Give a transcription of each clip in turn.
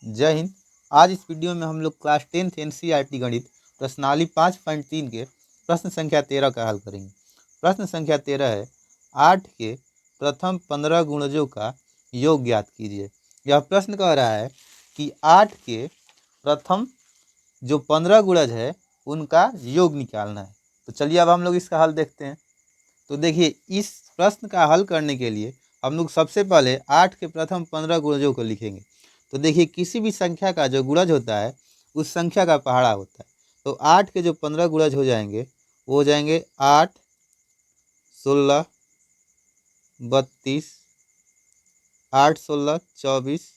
जय हिंद। आज इस वीडियो में हम लोग क्लास 10th एनसीईआरटी गणित प्रश्नावली 5.3 के प्रश्न संख्या 13 का हल करेंगे। प्रश्न संख्या 13 है 8 के प्रथम 15 गुणजों का योग ज्ञात कीजिए। यह प्रश्न कह रहा है कि 8 के प्रथम जो 15 गुणज है उनका योग निकालना है। तो चलिए अब हम लोग इसका हल देखते हैं। तो देखिए, इस प्रश्न का हल करने के लिए हम लोग सबसे पहले 8 के प्रथम 15 गुणजों को लिखेंगे। तो देखिए, किसी भी संख्या का जो गुणज होता है उस संख्या का पहाड़ा होता है। तो 8 के जो 15 गुणज हो जाएंगे वो हो जाएंगे 8, 16, 32, 8, 16, 24,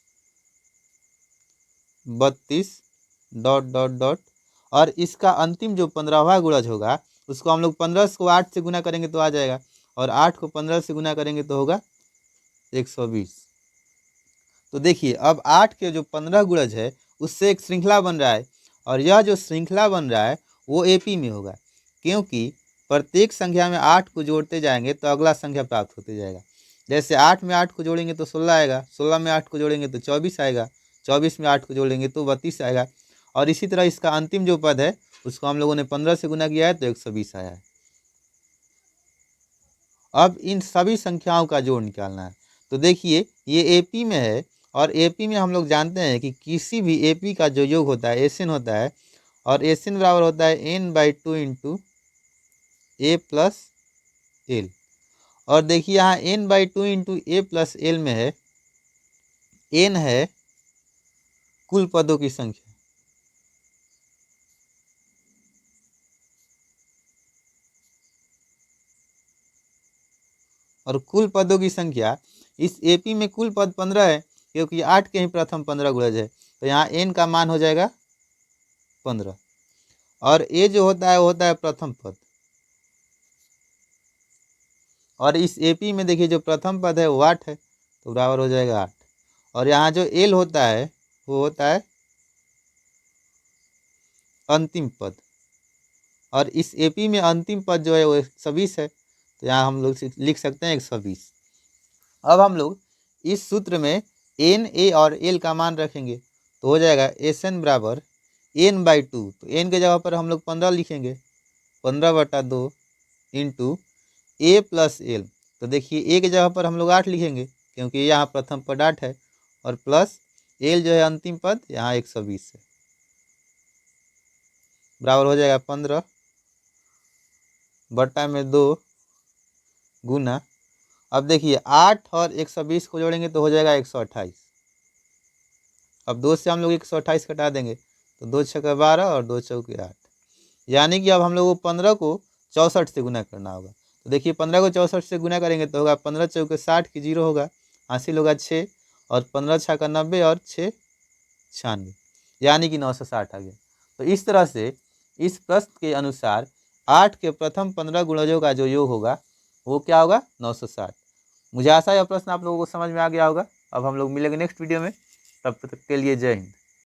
32 डॉट डॉट डॉट, और इसका अंतिम जो 15वां गुणज होगा उसको हम लोग 15 को 8 से गुना करेंगे तो आ जाएगा, और 8 को 15 से गुना करेंगे तो होगा 120। तो देखिए, अब 8 के जो 15 गुणज है उससे एक श्रृंखला बन रहा है, और यह जो श्रृंखला बन रहा है वो एपी में होगा, क्योंकि प्रत्येक संख्या में 8 को जोड़ते जाएंगे तो अगला संख्या प्राप्त होते जाएगा। जैसे 8 में 8 को जोड़ेंगे तो 16 आएगा, 16 में 8 को जोड़ेंगे तो 24 आएगा, 24 में 8 को जोड़ेंगे तो 32 आएगा, और इसी तरह इसका अंतिम जो पद है उसको हम लोगों ने 15 से गुना किया है तो 120 आया है। अब इन सभी संख्याओं का जोड़ निकालना है। तो देखिए, ये एपी में है, और एपी में हम लोग जानते हैं कि किसी भी एपी का जो योग होता है एसएन होता है, और एसएन बराबर होता है n/2 इंटू ए प्लस एल। और देखिए, यहाँ n/2 इंटू ए प्लस एल में है n है कुल पदों की संख्या, और कुल पदों की संख्या इस एपी में कुल पद 15 है, क्योंकि 8 के ही प्रथम 15 गुणज है। तो यहाँ n का मान हो जाएगा 15, और ए जो होता है वो होता है प्रथम पद, और इस एपी में देखिए जो प्रथम पद है वो 8 है तो बराबर हो जाएगा 8, और यहाँ जो एल होता है वो होता है अंतिम पद, और इस एपी में अंतिम पद जो है वो 120 है, तो यहाँ हम लोग लिख सकते हैं 120। अब हम लोग इस सूत्र में एन, ए और एल का मान रखेंगे तो हो जाएगा एस एन बराबर n/2। तो एन के जगह पर हम लोग 15 लिखेंगे, 15/2 इंटू ए प्लस एल। तो देखिए, ए की जगह पर हम लोग 8 लिखेंगे क्योंकि यहाँ प्रथम पद 8 है, और प्लस एल जो है अंतिम पद यहाँ 120 है, बराबर हो जाएगा 15/2 गुना। अब देखिए, 8 और 120 को जोड़ेंगे तो हो जाएगा 128। अब 2 से हम लोग 128 कटा देंगे तो 2 छक्के 12 और 2 चौके 8, यानी कि अब हम लोग को 15 को 64 से गुना करना होगा। तो देखिए, 15 को 64 से गुना करेंगे तो होगा 15 चौके 60 की 0 होगा, हासिल होगा 6, और 15 छक्का 90 और 6 96, यानी कि 960 आ गया। तो इस तरह से इस प्रश्न के अनुसार 8 के प्रथम 15 गुणजों का जो योग होगा वो क्या होगा, 960। मुझे आशा है यह प्रश्न आप लोगों को समझ में आ गया होगा। अब हम लोग मिलेंगे नेक्स्ट वीडियो में, तब तक के लिए जय हिंद।